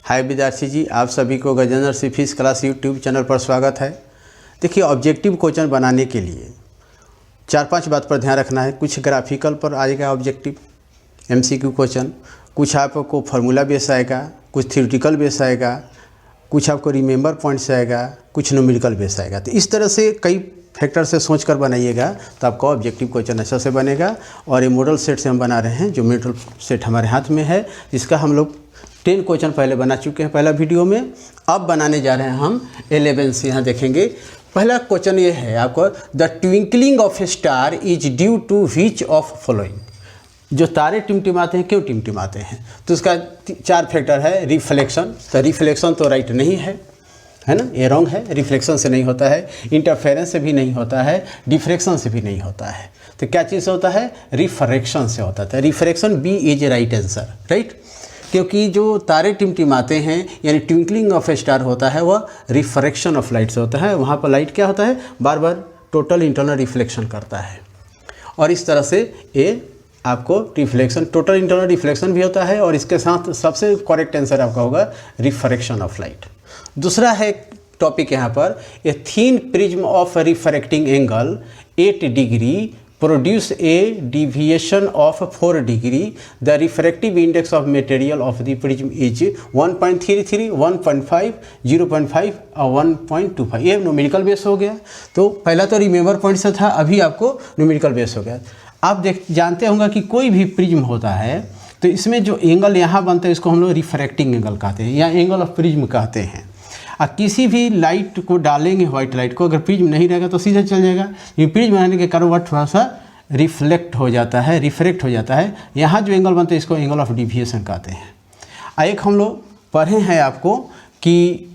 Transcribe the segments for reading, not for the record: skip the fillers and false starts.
हाय विद्यार्थी जी, आप सभी को गजेंद्र सी फिजिक्स क्लास यूट्यूब चैनल पर स्वागत है। देखिए, ऑब्जेक्टिव क्वेश्चन बनाने के लिए 4-5 बात पर ध्यान रखना है। कुछ ग्राफिकल पर आएगा ऑब्जेक्टिव एमसीक्यू क्वेश्चन, कुछ आपको फार्मूला बेस आएगा, कुछ थ्योरेटिकल बेस आएगा, कुछ आपको रिमेंबर पॉइंट्स आएगा, कुछ न्यूमेरिकल बेस आएगा। तो इस तरह से कई फैक्टर से सोच कर बनाइएगा तो आपका ऑब्जेक्टिव क्वेश्चन अच्छा से बनेगा। और ये मॉडल सेट से हम बना रहे हैं, जो मॉडल सेट हमारे हाथ में है, जिसका हम लोग 10 क्वेश्चन पहले बना चुके हैं पहला वीडियो में। अब बनाने जा रहे हैं हम 11 से। यहाँ देखेंगे, पहला क्वेश्चन ये है आपको, the twinkling of a star is due to which of following. जो तारे टिमटिमाते हैं, क्यों टिमटिमाते हैं? तो उसका 4 फैक्टर है। रिफ्लेक्शन, तो रिफ्लेक्शन तो राइट नहीं है ना, ये रॉन्ग है। रिफ्लेक्शन से नहीं होता है, इंटरफेरेंस से भी नहीं होता है, डिफ्रेक्शन से भी नहीं होता है। तो क्या चीज़ से होता है? रिफ्रैक्शन से होता है। Refraction B is right answer, right. क्योंकि जो तारे टिमटिमाते हैं यानी ट्विंकलिंग ऑफ ए स्टार होता है, वह रिफ्रैक्शन ऑफ लाइट से होता है। वहाँ पर लाइट क्या होता है, बार बार टोटल इंटरनल रिफ्लेक्शन करता है। और इस तरह से ये आपको रिफ्लेक्शन, टोटल इंटरनल रिफ्लेक्शन भी होता है। और इसके साथ सबसे करेक्ट आंसर आपका होगा रिफ्रैक्शन ऑफ लाइट। दूसरा है टॉपिक यहाँ पर, a thin prism of refracting angle 8 degree produce a deviation of 4 degree. The refractive index of material of the prism is 1.33, 1.5, 0.5 और 1.25। ये न्यूमेरिकल बेस हो गया। तो पहला तो रिमेंबर पॉइंट से था, अभी आपको न्यूमेरिकल बेस हो गया। आप जानते होंगे कि कोई भी प्रिज्म होता है तो इसमें जो एंगल यहाँ बनता है, इसको हम लोग रिफ्रैक्टिंग एंगल कहते हैं या एंगल ऑफ प्रिज्म कहते हैं। किसी भी लाइट को डालेंगे, व्हाइट लाइट को, अगर प्रिज्म नहीं रहेगा तो सीधा चल जाएगा। ये प्रिज्म रहने के कारण वह थोड़ा सा रिफ्लेक्ट हो जाता है, रिफ्रैक्ट हो जाता है। यहाँ जो एंगल बनता है इसको एंगल ऑफ डिविएशन कहते हैं। एक हम लोग पढ़े हैं आपको कि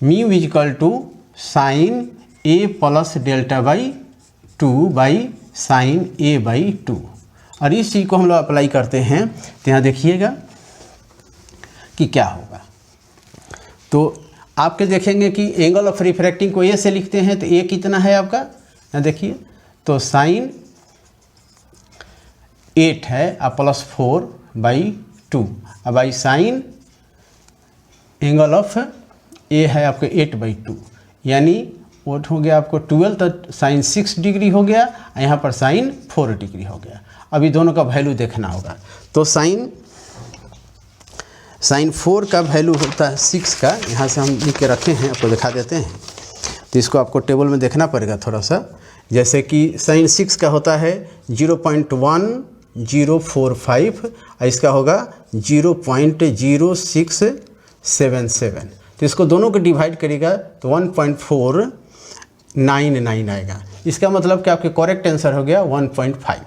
mu equal to sine A plus delta by 2 by sine A by 2। और इस चीज़ को हम लोग अप्लाई करते हैं तो यहाँ देखिएगा कि क्या होगा। तो आपके देखेंगे कि एंगल ऑफ रिफ्रैक्टिंग को ए से लिखते हैं, तो ए कितना है आपका, यहाँ देखिए, तो साइन 8 है और प्लस 4 बाई 2 और बाई साइन एंगल ऑफ ए है आपका 8 बाई 2, यानी वो हो गया आपको 12। तो साइन 6 डिग्री हो गया, यहाँ पर साइन 4 डिग्री हो गया। अभी दोनों का वैल्यू देखना होगा। तो साइन 4 का वैल्यू होता है 6 का, यहाँ से हम लिख के रखे हैं, आपको दिखा देते हैं। तो इसको आपको टेबल में देखना पड़ेगा थोड़ा सा। जैसे कि साइन 6 का होता है 0.1045 और इसका होगा 0.0677। तो इसको दोनों को डिवाइड करिएगा तो 1.499 आएगा। इसका मतलब कि आपके करेक्ट आंसर हो गया 1.5।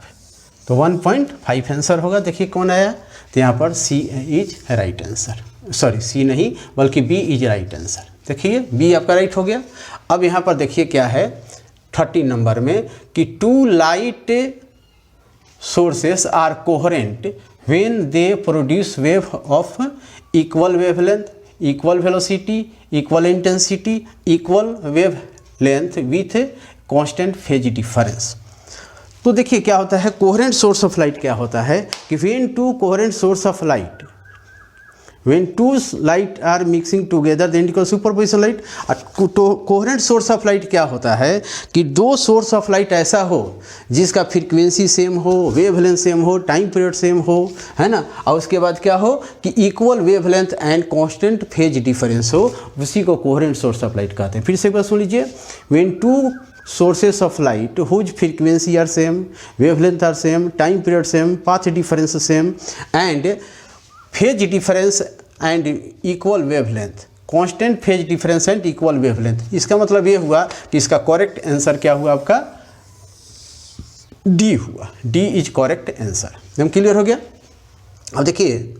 तो 1.5 आंसर होगा। देखिए कौन आया, तो यहाँ पर C is right answer, sorry C नहीं बल्कि बी इज राइट आंसर। देखिए बी आपका राइट हो गया। अब यहाँ पर देखिए क्या है 30 नंबर में कि 2 light sources are coherent when they produce wave of equal wavelength, equal velocity, equal intensity, equal wavelength with constant phase difference. तो देखिए क्या होता है, कोहेरेंट सोर्स ऑफ लाइट क्या होता है कि when 2 coherent source of light, when 2 light are mixing together then equal superposition light. Coherent source of light क्या होता है कि 2 सोर्स ऑफ लाइट ऐसा हो जिसका फ्रीक्वेंसी सेम हो, वेवलेंथ सेम हो, टाइम पीरियड सेम हो, है ना। और उसके बाद क्या हो कि equal wavelength and constant phase difference हो, उसी को कोहेरेंट सोर्स ऑफ लाइट कहते हैं। फिर से एक बार सुन लीजिए, when 2 sources of light whose frequency are same, wavelength are same, time period same, path difference same and phase difference and equal wavelength, constant phase difference and equal wavelength। इसका मतलब ये हुआ कि इसका करेक्ट आंसर क्या हुआ आपका, D हुआ। D is correct answer. एकदम क्लियर हो गया। अब देखिए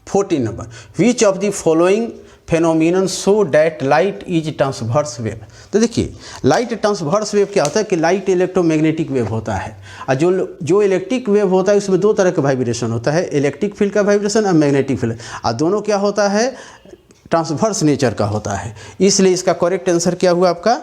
14 number, which of the following phenomenon so that light is transverse wave. तो देखिए लाइट ट्रांसवर्स वेव क्या होता है कि लाइट इलेक्ट्रोमैग्नेटिक वेव होता है। और जो इलेक्ट्रिक वेव होता है उसमें 2 तरह का वाइब्रेशन होता है, इलेक्ट्रिक फील्ड का वाइब्रेशन और मैग्नेटिक फील्ड। और दोनों क्या होता है, ट्रांसवर्स नेचर का होता है। इसलिए इसका करेक्ट आंसर क्या हुआ आपका,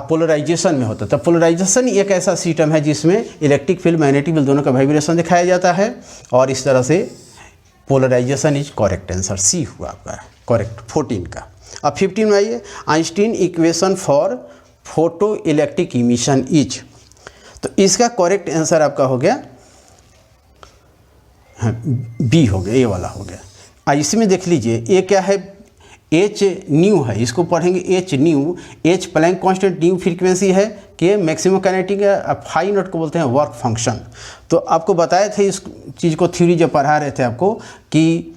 पोलराइजेशन में होता है। तो पोलराइजेशन एक ऐसा सिस्टम है जिसमें इलेक्ट्रिक फील्ड, मैग्नेटिक फील्ड दोनों का वाइब्रेशन दिखाया जाता है। और इस तरह से पोलराइजेशन इज करेक्ट आंसर, सी हुआ आपका करेक्ट 14 का। अब 15 में आइए, Einstein equation for photo electric emission is, तो इसका करेक्ट आंसर आपका हो गया बी हो गया, ए वाला हो गया। इसमें देख लीजिए ए क्या है, एच न्यू है, इसको पढ़ेंगे H nu, H Planck constant, nu frequency है कि मैक्सिमम काइनेटिक फाई नॉट को बोलते हैं वर्क फंक्शन। तो आपको बताए थे इस चीज़ को, थ्योरी जब पढ़ा रहे थे आपको कि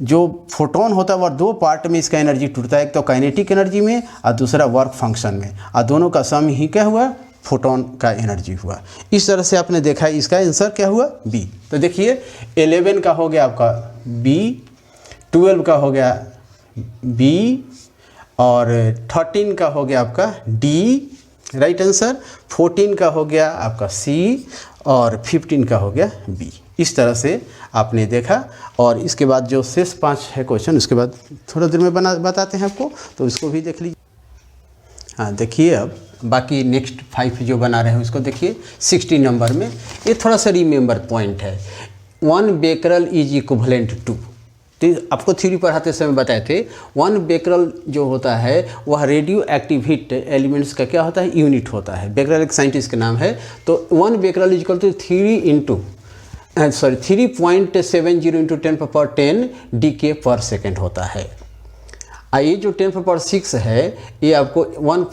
जो फोटोन होता है वह दो पार्ट में इसका एनर्जी टूटता है, एक तो काइनेटिक एनर्जी में और दूसरा वर्क फंक्शन में, और दोनों का सम ही क्या हुआ, फोटोन का एनर्जी हुआ। इस तरह से आपने देखा, इसका आंसर क्या हुआ बी। तो देखिए 11 का हो गया आपका बी, 12 का हो गया बी, और 13 का हो गया आपका डी राइट आंसर, 14 का हो गया आपका सी, और 15 का हो गया बी। इस तरह से आपने देखा। और इसके बाद जो शेष 5 है क्वेश्चन, उसके बाद थोड़ा देर में बताते हैं आपको, तो इसको भी देख लीजिए। हाँ देखिए, अब बाकी नेक्स्ट 5 जो बना रहे हैं उसको देखिए। 16 नंबर में ये थोड़ा सा रिमेंबर पॉइंट है, 1 बेकरल इज इक्विवेलेंट टू, तो आपको थ्योरी पढ़ाते समय बताए थे 1 बेकरल जो होता है वह रेडियो एक्टिव हीट एलिमेंट्स का क्या होता है, यूनिट होता है। बेकरल एक साइंटिस्ट का नाम है। तो 1 becquerel is equal to 3.70 into 10⁻10 decay per second होता है। ये जो 10⁻6 है ये आपको 1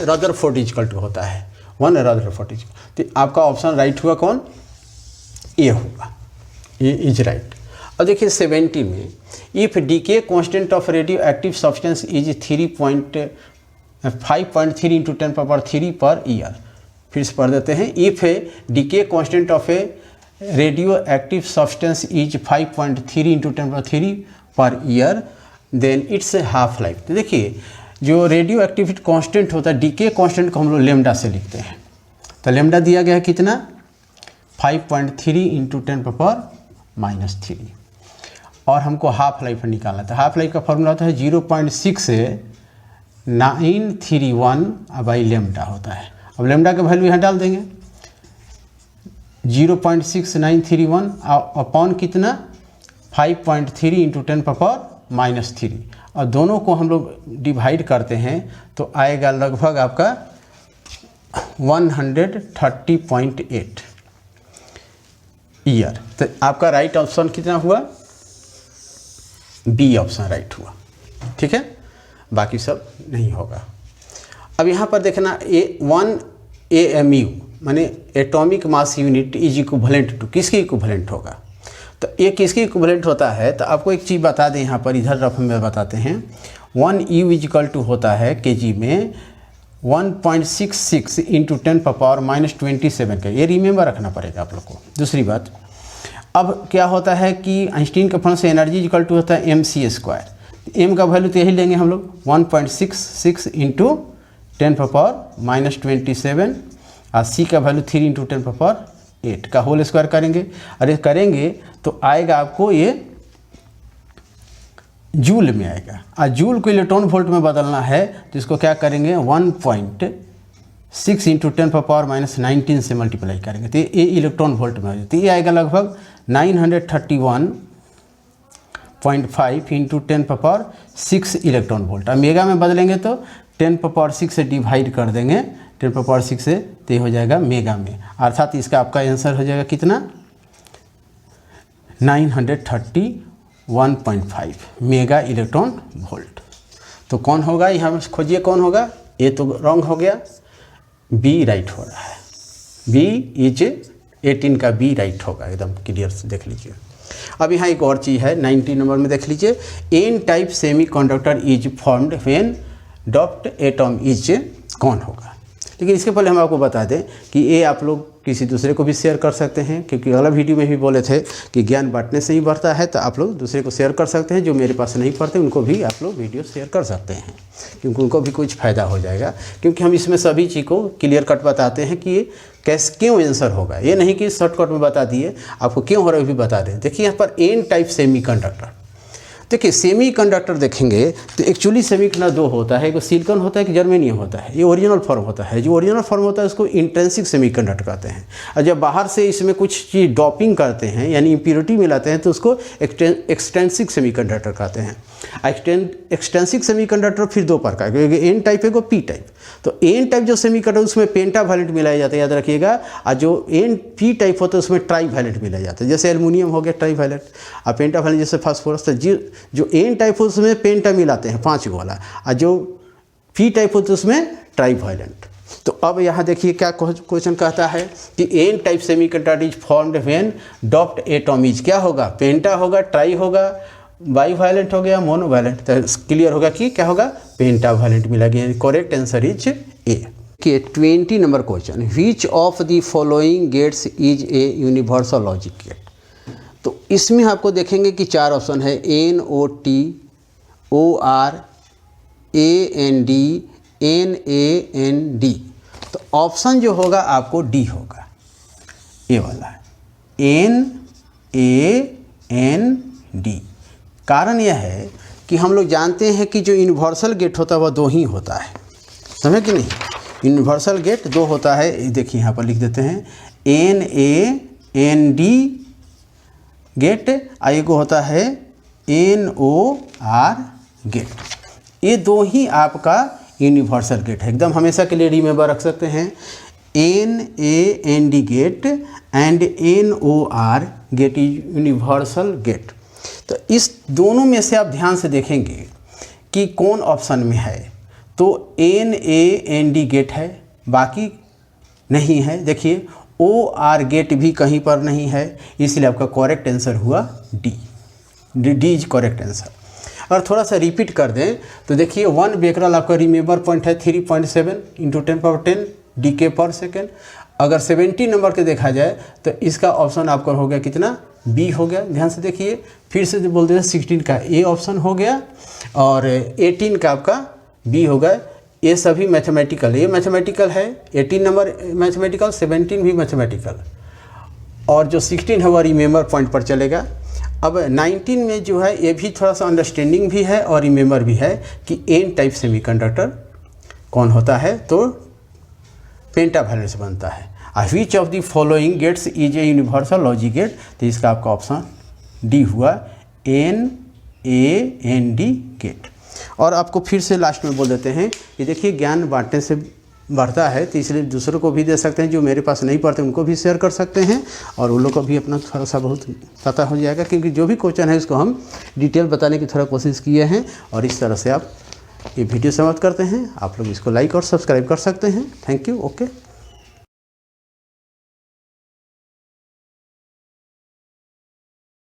रदरफोर्ड इक्वल टू होता है, 1 रदरफोर्ड इक्वल। तो आपका ऑप्शन राइट हुआ कौन, ए होगा, ये इज राइट। और देखिए 70 में, if decay constant of radioactive substance is 5.3 into 10⁻3 per year. फिर से पढ़ देते हैं, if decay constant of a radioactive substance is 5.3 into 10⁻3 per year, then its half life. तो देखिए जो रेडियो एक्टिविटी कांस्टेंट होता है, डीके कांस्टेंट को हम लोग लेमडा से लिखते हैं। तो लेमडा दिया गया है कितना, 5.3 इंटू 10⁻³ और हमको हाफ लाइफ निकालना था। हाफ लाइफ का फॉर्मूला होता है 0.6931 बाई लेमडा होता है। अब लेमडा का वैल्यू यहाँ डाल देंगे, 0.6931 अपॉन कितना, 5.3 इंटू 10⁻³ और दोनों को हम लोग डिवाइड करते हैं तो आएगा लगभग आपका 130.8 ईयर। तो आपका राइट ऑप्शन कितना हुआ, बी ऑप्शन राइट हुआ। ठीक है, बाकी सब नहीं होगा। अब यहाँ पर देखना, 1 AMU माने atomic mass unit is equivalent to, किसकी इक्विवेलेंट होगा, तो ये किसकी इक्विवेलेंट होता है। तो आपको एक चीज़ बता दें, यहाँ पर इधर रफ में बताते हैं, 1 U इज इक्वल टू होता है केजी में 1.66 इंटू 10⁻⁻27 का, ये रिमेंबर रखना पड़ेगा आप लोग को। दूसरी बात, अब क्या होता है कि आइंस्टीन के फंक्शन से एनर्जी इक्वल टू होता है mc²। एम का वैल्यू तो यही लेंगे हम लोग, 1.66 इंटू 10⁻⁻27 और सी का वैल्यू 3 इंटू 10⁻8 का होल स्क्वायर करेंगे। अरे करेंगे तो आएगा आपको ये जूल में आएगा, और जूल को इलेक्ट्रॉन वोल्ट में बदलना है तो इसको क्या करेंगे, 1.6 इंटू 10⁻⁻19 से मल्टीप्लाई करेंगे तो ये इलेक्ट्रॉन वोल्ट में हो जाए, तो ये आएगा लगभग 931.5 इंटू 10⁻6 इलेक्ट्रॉन वोल्ट। अब मेगा में बदलेंगे तो 10⁻6 से डिवाइड कर देंगे, 10⁻6 से तो हो जाएगा मेगा में, अर्थात इसका आपका आंसर हो जाएगा कितना, 931.5 मेगा इलेक्ट्रॉन वोल्ट। तो कौन होगा यहाँ खोजिए, कौन होगा, ए तो रॉन्ग हो गया, बी राइट हो रहा है, बी इज 18 का बी राइट होगा, एकदम क्लियर से देख लीजिए। अब यहाँ एक और चीज़ है 19 नंबर में देख लीजिए, N type semiconductor is formed when doped atom is, कौन होगा। लेकिन इसके पहले हम आपको बता दें कि ये आप लोग किसी दूसरे को भी शेयर कर सकते हैं, क्योंकि अगला वीडियो में भी बोले थे कि ज्ञान बांटने से ही बढ़ता है, तो आप लोग दूसरे को शेयर कर सकते हैं। जो मेरे पास नहीं पढ़ते उनको भी आप लोग वीडियो शेयर कर सकते हैं, क्योंकि उनको भी कुछ फ़ायदा हो जाएगा। क्योंकि हम इसमें सभी चीज़ को क्लियर कट बताते हैं कि ये कैसे क्यों आंसर होगा, ये नहीं कि शॉर्टकट में बता दिए, आपको क्यों हो रहा है भी बता दें। देखिए यहाँ पर एन टाइप सेमी कंडक्टर, देखिए सेमीकंडक्टर देखेंगे तो एक्चुअली सेमीकंडक्टर दो होता है, एक सिलिकॉन होता है, एक जर्मेनियम होता है। ये ओरिजिनल फॉर्म होता है। जो ओरिजिनल फॉर्म होता है उसको इंट्रिंसिक सेमीकंडक्टर कहते हैं, और जब बाहर से इसमें कुछ चीज़ डॉपिंग करते हैं यानी इम्प्योरिटी मिलाते हैं तो उसको एक्सटेंसिक सेमीकंडक्टर कहते हैं। एक्सटेंसिक सेमीकंडक्टर फिर दो प्रकार के, एन टाइप है पी टाइप। तो एन टाइप जो सेमीकंडक्टर उसमें पेंटावैलेंट मिलाया जाता है, याद रखिएगा, और जो एन पी टाइप होता है उसमें ट्राईवैलेंट मिलाया जाता है। जैसे एल्युमिनियम हो गया ट्राईवैलेंट, और पेंटावैलेंट जैसे फास्फोरस। तो जो एन टाइप हो उसमें पेंटा मिलाते हैं 5 वाला, और जो पी टाइप होता है उसमें ट्राईवैलेंट। तो अब यहाँ देखिए क्या क्वेश्चन कहता है कि N type semiconductor is formed when doped atom is, क्या होगा, पेंटा होगा, ट्राई होगा, बाईवैलेंट हो गया, मोनोवैलेंट। तो क्लियर होगा कि क्या होगा, पेंटावैलेंट मिला गया। Correct answer is A. कि 20 number question, which of the following gates is a universal logic gate. तो इसमें आपको देखेंगे कि 4 ऑप्शन है, NOT, OR, AND, NAND। तो ऑप्शन जो होगा आपको डी होगा, ए वाला है, NAND। कारण यह है कि हम लोग जानते हैं कि जो यूनिवर्सल गेट होता है वह 2 ही होता है, समझे कि नहीं। यूनिवर्सल गेट 2 होता है, देखिए यहाँ पर लिख देते हैं, NAND गेट, एक होता है NOR गेट। ये 2 ही आपका यूनिवर्सल गेट है, एकदम हमेशा के लिए रिमेंबर रख सकते हैं। NAND gate and NOR gate is universal gate. तो इस दोनों में से आप ध्यान से देखेंगे कि कौन ऑप्शन में है। तो NAND गेट है, बाकी नहीं है। देखिए OR गेट भी कहीं पर नहीं है, इसलिए आपका करेक्ट आंसर हुआ D. D is correct answer. और थोड़ा सा रिपीट कर दें तो देखिए 1 बेकरल आपका रिमेंबर पॉइंट है 3.7 × 10⁻10 DK पर सेकेंड। अगर 70 नंबर के देखा जाए तो इसका ऑप्शन आपका हो गया कितना, बी हो गया। ध्यान से देखिए, फिर से बोल देते हैं 16 का ए ऑप्शन हो गया और 18 का आपका बी हो गया। ये सभी मैथमेटिकल, ये मैथमेटिकल है, 18 नंबर मैथमेटिकल, 17 भी मैथमेटिकल, और जो 16 है वह रिमेंबर पॉइंट पर चलेगा। अब 19 में जो है ये भी थोड़ा सा अंडरस्टैंडिंग भी है और रिमेंबर भी है कि एन टाइप सेमीकंडक्टर कौन होता है, तो पेंटावैलेंट से बनता है। Which of the following gates is a universal logic gate, तो इसका आपका ऑप्शन डी हुआ, NAND गेट। और आपको फिर से लास्ट में बोल देते हैं कि देखिए ज्ञान बांटने से बढ़ता है, तो इसलिए दूसरों को भी दे सकते हैं, जो मेरे पास नहीं पढ़ते उनको भी शेयर कर सकते हैं, और उन लोग को भी अपना थोड़ा सा बहुत पता हो जाएगा, क्योंकि जो भी क्वेश्चन है उसको हम डिटेल बताने की थोड़ा कोशिश किए हैं। और इस तरह से आप ये वीडियो समाप्त करते हैं। आप लोग इसको लाइक और सब्सक्राइब कर सकते हैं। Thank you. ओके।